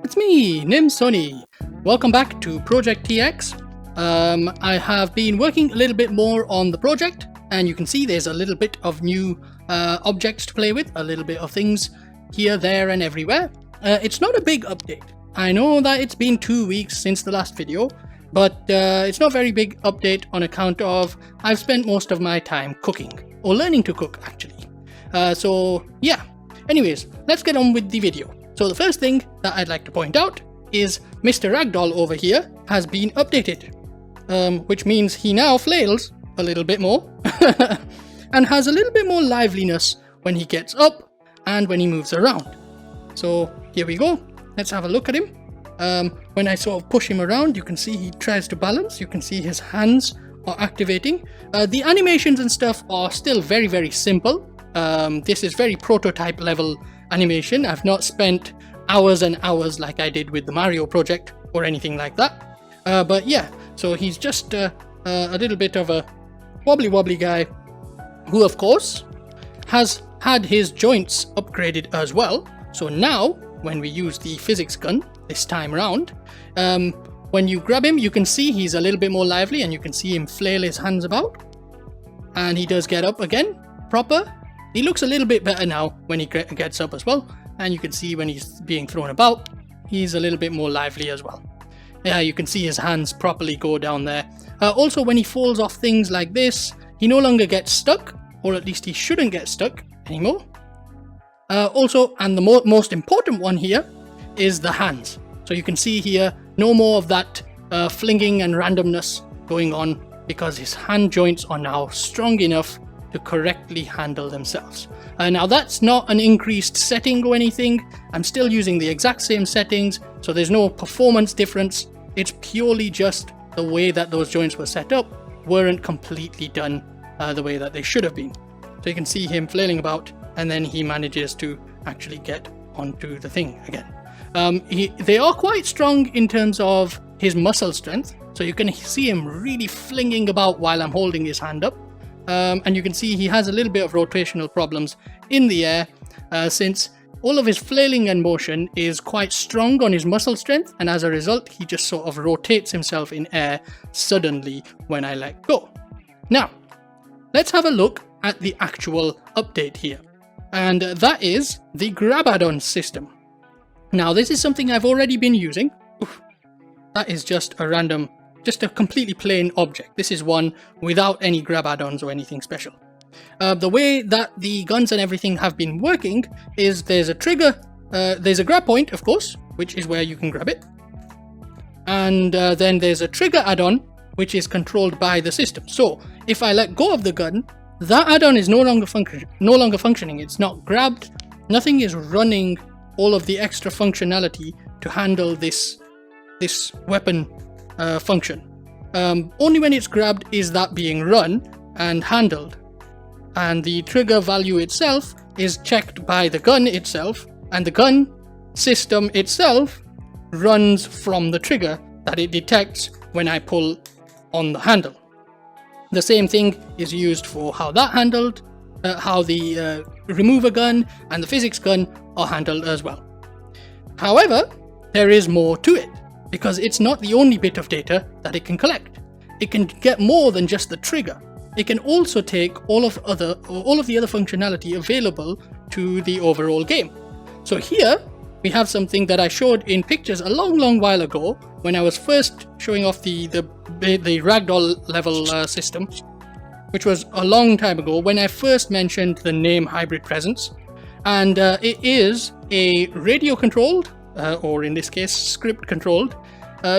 It's me, Sony. Welcome back to Project TX. I have been working a little bit more on the project, and you can see there's a little bit of new objects to play with, a little bit of things here, there, and everywhere. It's not a big update. I know that it's been 2 weeks since the last video, but it's not a very big update on account of I've spent most of my time cooking, or learning to cook actually. So yeah, anyways, let's get on with the video. So the first thing that I'd like to point out is Mr. Ragdoll over here has been updated, which means he now flails a little bit more and has a little bit more liveliness when he gets up and when he moves around. So here we go. Let's have a look at him. When I sort of push him around, you can see he tries to balance. You can see his hands are activating. The animations and stuff are still very, very simple. This is very prototype level animation. I've not spent hours and hours like I did with the Mario project or anything like that. But yeah, so he's just a little bit of a wobbly guy who, of course, has had his joints upgraded as well. So now, when we use the physics gun this time around, when you grab him, you can see he's a little bit more lively and you can see him flail his hands about. And he does get up again, proper. He looks a little bit better now when he gets up as well. And you can see when he's being thrown about, he's a little bit more lively as well. Yeah, you can see his hands properly go down there. Also, when he falls off things like this, he no longer gets stuck, or at least he shouldn't get stuck anymore. Also, and the most important one here is the hands. So you can see here, no more of that flinging and randomness going on because his hand joints are now strong enough to correctly handle themselves. Now that's not an increased setting or anything. I'm still using the exact same settings, so there's no performance difference. It's purely just the way that those joints were set up weren't completely done the way that they should have been. So you can see him flailing about, and then he manages to actually get onto the thing again. They are quite strong in terms of his muscle strength, so you can see him really flinging about while I'm holding his hand up. And you can see he has a little bit of rotational problems in the air since all of his flailing and motion is quite strong on his muscle strength, and as a result he just sort of rotates himself in air suddenly when I let go. Now, let's have a look at the actual update here, and that is the grab add-on system. Now this is something I've already been using. Oof, that is just a completely plain object. This is one without any grab add-ons or anything special. The way that the guns and everything have been working is there's a trigger, there's a grab point, of course, which is where you can grab it. And then there's a trigger add-on, which is controlled by the system. So if I let go of the gun, that add-on is no longer functioning. It's not grabbed. Nothing is running all of the extra functionality to handle this weapon function. Only when it's grabbed is that being run and handled, and the trigger value itself is checked by the gun itself, and the gun system itself runs from the trigger that it detects when I pull on the handle. The same thing is used for how that handled, how the remover gun and the physics gun are handled as well. However, there is more to it, because it's not the only bit of data that it can collect. It can get more than just the trigger. It can also take all of the other functionality available to the overall game. So here we have something that I showed in pictures a long while ago when I was first showing off the Ragdoll level system, which was a long time ago when I first mentioned the name hybrid presence, and it is a radio controlled, or in this case script controlled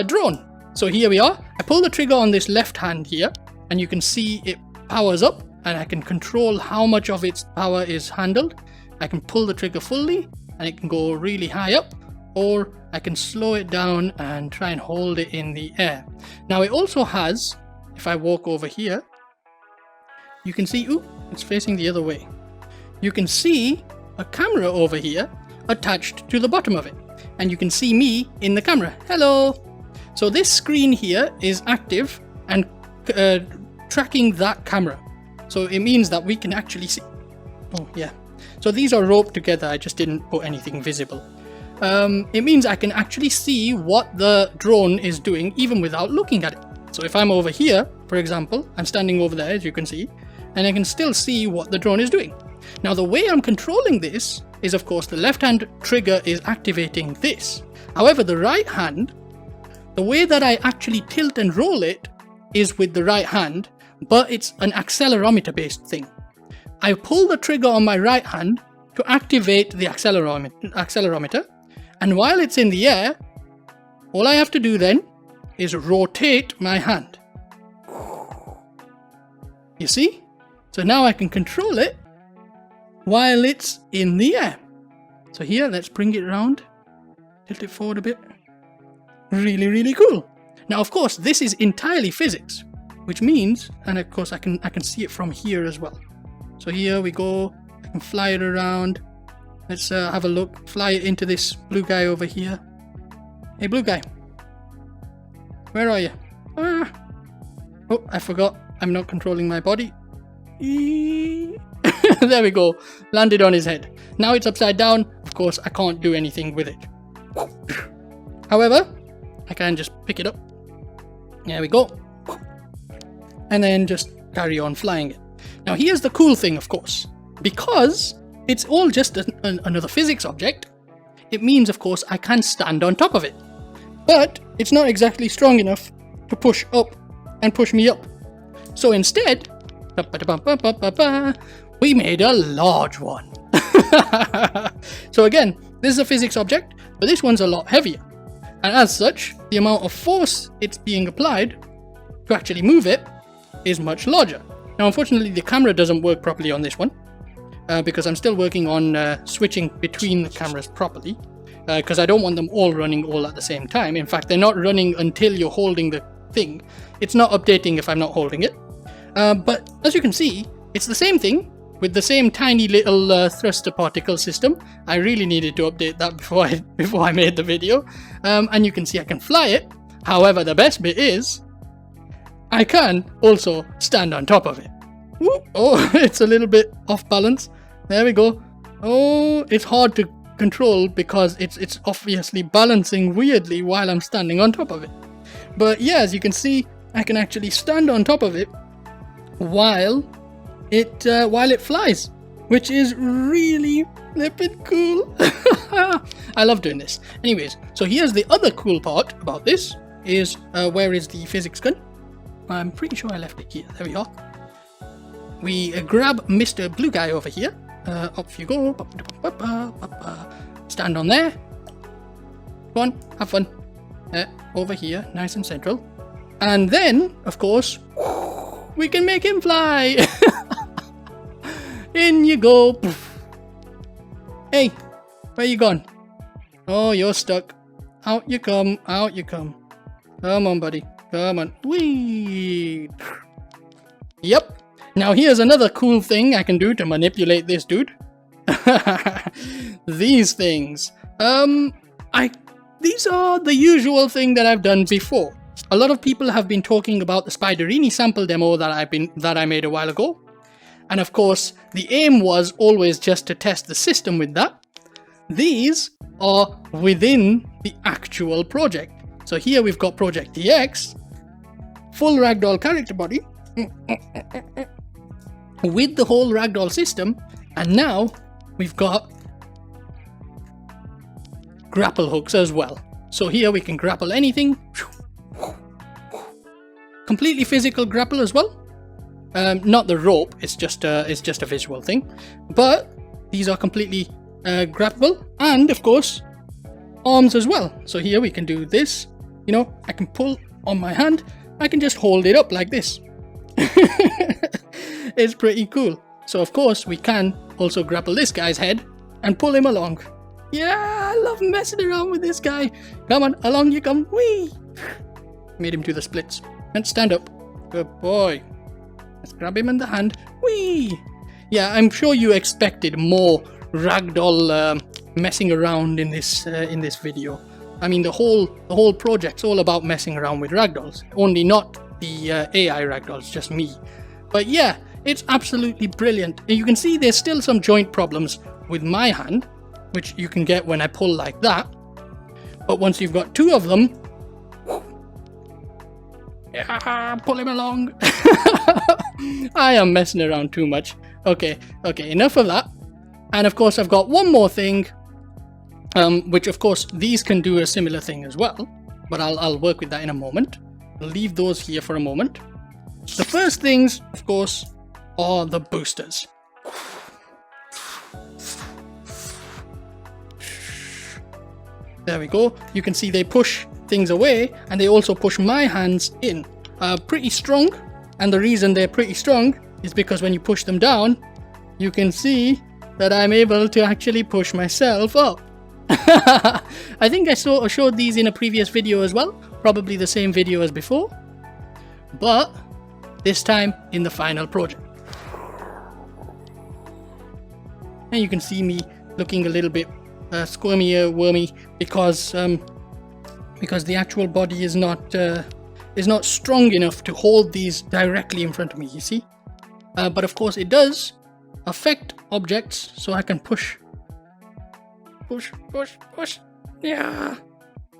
drone. So here we are. I pull the trigger on this left hand here, and you can see it powers up, and I can control how much of its power is handled. I can pull the trigger fully and it can go really high up, or I can slow it down and try and hold it in the air. Now it also has, if I walk over here, you can see, ooh, it's facing the other way. You can see a camera over here attached to the bottom of it, and you can see me in the camera. Hello! So this screen here is active and tracking that camera. So it means that we can actually see. Oh yeah. So these are roped together. I just didn't put anything visible. it means I can actually see what the drone is doing even without looking at it. So if I'm over here, for example, I'm standing over there, as you can see, and I can still see what the drone is doing. Now, the way I'm controlling this is, of course, the left hand trigger is activating this. However, the right hand, the way that I actually tilt and roll it is with the right hand, but it's an accelerometer based thing. I pull the trigger on my right hand to activate the accelerometer, and while it's in the air, all I have to do then is rotate my hand. You see? So now I can control it while it's in the air. So here, let's bring it around, tilt it forward a bit. Really, really cool. Now, of course, this is entirely physics, which means, and of course I can see it from here as well. So here we go, I can fly it around. Let's have a look, fly it into this blue guy over here. Hey, blue guy, where are you? Ah. Oh, I forgot, I'm not controlling my body. There we go, landed on his head. Now it's upside down, of course I can't do anything with it. However, I can just pick it up. There we go. And then just carry on flying it. Now here's the cool thing, of course. Because it's all just another physics object, it means, of course, I can stand on top of it. But it's not exactly strong enough to push up and push me up. So instead, we made a large one. So again, this is a physics object, but this one's a lot heavier. And as such, the amount of force it's being applied to actually move it is much larger. Now, unfortunately, the camera doesn't work properly on this one, because I'm still working on switching between the cameras properly, because I don't want them all running all at the same time. In fact, they're not running until you're holding the thing. It's not updating if I'm not holding it. But as you can see, it's the same thing with the same tiny little thruster particle system. I really needed to update that before I made the video. And you can see I can fly it. However, the best bit is I can also stand on top of it. Whoop. Oh, it's a little bit off balance. There we go. Oh, it's hard to control because it's obviously balancing weirdly while I'm standing on top of it. But yeah, as you can see, I can actually stand on top of it while it flies, which is really flippin' cool. I love doing this. Anyways, so here's the other cool part about this is where is the physics gun? I'm pretty sure I left it here. There we are. We grab Mr. Blue Guy over here. Up you go. Stand on there. Go on, have fun. Over here, nice and central. And then, of course, we can make him fly. In you go. Hey, where you gone? Oh, you're stuck. Out you come, out you come. Come on, buddy. Come on. Whee! Yep. Now here's another cool thing I can do to manipulate this dude. These things. These are the usual thing that I've done before. A lot of people have been talking about the Spiderini sample demo that I made a while ago. And of course, the aim was always just to test the system with that. These are within the actual project. So here we've got Project TX, full Ragdoll character body, with the whole Ragdoll system, and now we've got grapple hooks as well. So here we can grapple anything. Completely physical grapple as well. Not the rope, it's just a visual thing. But these are completely grabbable, and of course arms as well. So here we can do this. You know, I can pull on my hand, I can just hold it up like this. It's pretty cool. So of course we can also grapple this guy's head and pull him along. Yeah, I love messing around with this guy. Come on, along you come. Whee! Made him do the splits. And stand up. Good boy. Let's grab him in the hand. Whee! Yeah, I'm sure you expected more Ragdoll messing around in this video. I mean, the whole project's all about messing around with Ragdolls. Only not the AI Ragdolls, just me. But yeah, it's absolutely brilliant. And you can see there's still some joint problems with my hand. which you can get when I pull like that. But once you've got 2 of them, yeah, pull him along. I am messing around too much. Okay, enough of that. And of course, I've got one more thing, which of course these can do a similar thing as well, but I'll work with that in a moment. I'll leave those here for a moment. The first things, of course, are the boosters. There we go. You can see they push things away, and they also push my hands in. Pretty strong, and the reason they're pretty strong is because when you push them down, you can see that I'm able to actually push myself up. I think I showed these in a previous video as well, probably the same video as before, but this time in the final project. And you can see me looking a little bit squirmy, wormy, because the actual body is not strong enough to hold these directly in front of me, you see. But of course it does affect objects, so I can push. Yeah,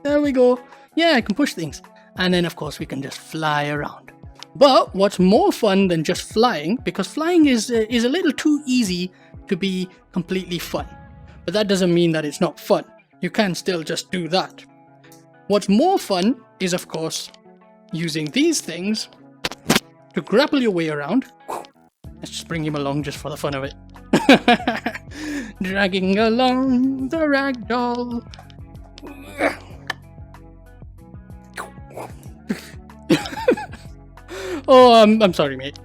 there we go. Yeah, I can push things, and then of course we can just fly around. But what's more fun than just flying, because flying is a little too easy to be completely fun, but that doesn't mean that it's not fun. You can still just do that. What's more fun is, of course, using these things to grapple your way around. Let's just bring him along just for the fun of it. Dragging along the Ragdoll. Oh, I'm sorry, mate.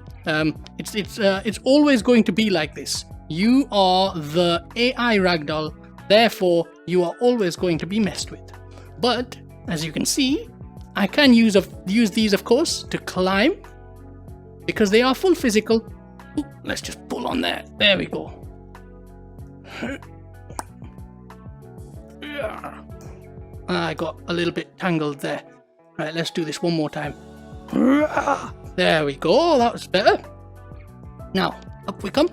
It's always going to be like this. You are the AI Ragdoll, therefore you are always going to be messed with. But as you can see, I can use these, of course, to climb, because they are full physical. Ooh, let's just pull on there. There we go. I got a little bit tangled there. Right, let's do this one more time. There we go. That was better. Now, up we come.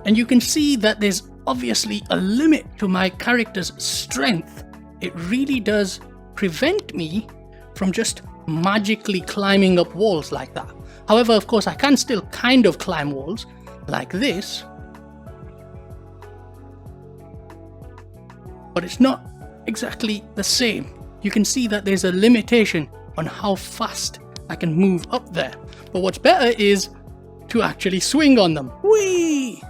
And you can see that there's obviously a limit to my character's strength. It really does prevent me from just magically climbing up walls like that. However, of course, I can still kind of climb walls like this, but it's not exactly the same. You can see that there's a limitation on how fast I can move up there. But what's better is to actually swing on them. Whee!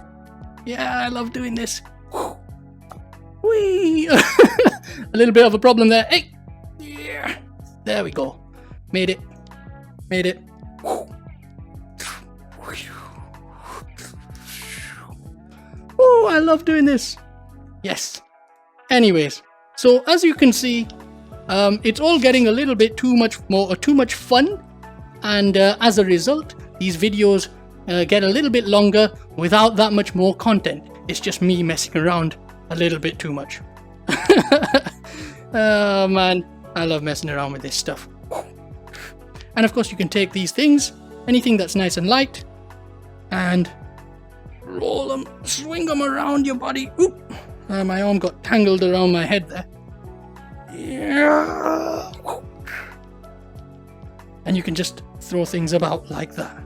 Yeah, I love doing this. Whee! A little bit of a problem there. Hey! Yeah! There we go. Made it. Made it. Oh, I love doing this. Yes. Anyways, so as you can see, it's all getting a little bit too much fun, and as a result, these videos get a little bit longer without that much more content. It's just me messing around a little bit too much. Oh man, I love messing around with this stuff. And of course you can take these things, anything that's nice and light, and roll them, swing them around your body. Oop! My arm got tangled around my head there. Yeah. And you can just throw things about like that.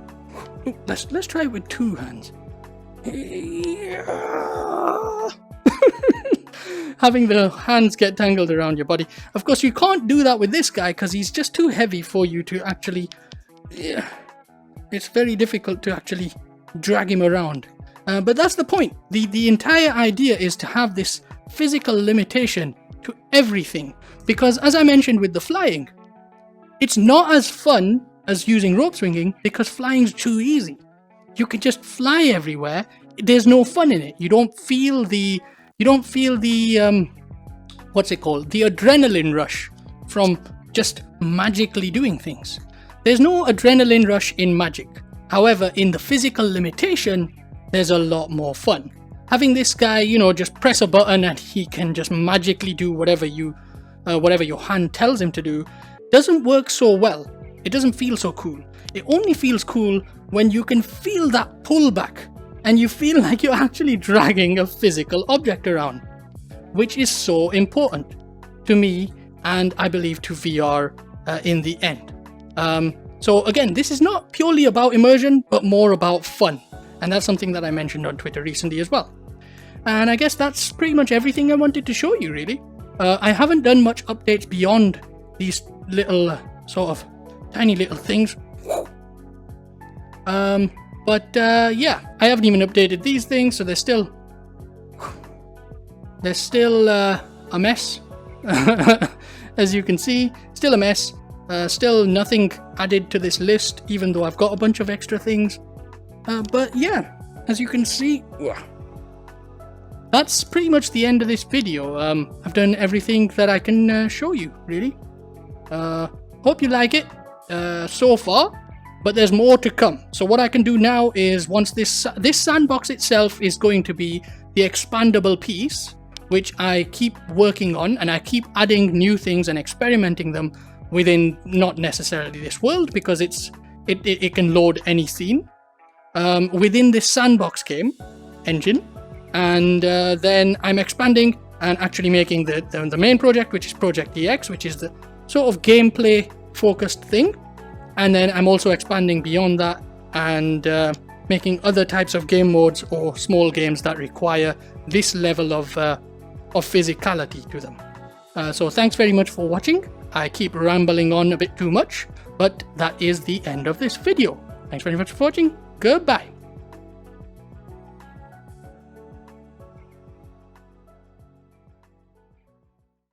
Ooh, let's try it with 2 hands. Yeah. Having the hands get tangled around your body. Of course, you can't do that with this guy because he's just too heavy for you to actually... Yeah. It's very difficult to actually drag him around. But that's the point. The entire idea is to have this physical limitation to everything. Because as I mentioned with the flying, it's not as fun as using rope swinging because flying's too easy. You can just fly everywhere. There's no fun in it. You don't feel the what's it called? The adrenaline rush from just magically doing things. There's no adrenaline rush in magic. However, in the physical limitation, there's a lot more fun. Having this guy, you know, just press a button and he can just magically do whatever your hand tells him to do, doesn't work so well. It doesn't feel so cool. It only feels cool when you can feel that pullback and you feel like you're actually dragging a physical object around, which is so important to me and I believe to VR in the end. So again, this is not purely about immersion, but more about fun. And that's something that I mentioned on Twitter recently as well. And I guess that's pretty much everything I wanted to show you, really. I haven't done much updates beyond these little sort of tiny little things. Yeah, I haven't even updated these things, so they're still a mess. As you can see, still a mess. Still nothing added to this list, even though I've got a bunch of extra things. But yeah, as you can see, that's pretty much the end of this video. I've done everything that I can show you, really. Hope you like it so far, but there's more to come. So what I can do now is, once this sandbox itself is going to be the expandable piece, which I keep working on, and I keep adding new things and experimenting them within not necessarily this world, because it can load any scene within this sandbox game engine, and then I'm expanding and actually making the main project, which is Project TX, which is the sort of gameplay focused thing, and then I'm also expanding beyond that and making other types of game modes or small games that require this level of physicality to them. So thanks very much for watching. I keep rambling on a bit too much, but that is the end of this video. Thanks very much for watching. Goodbye.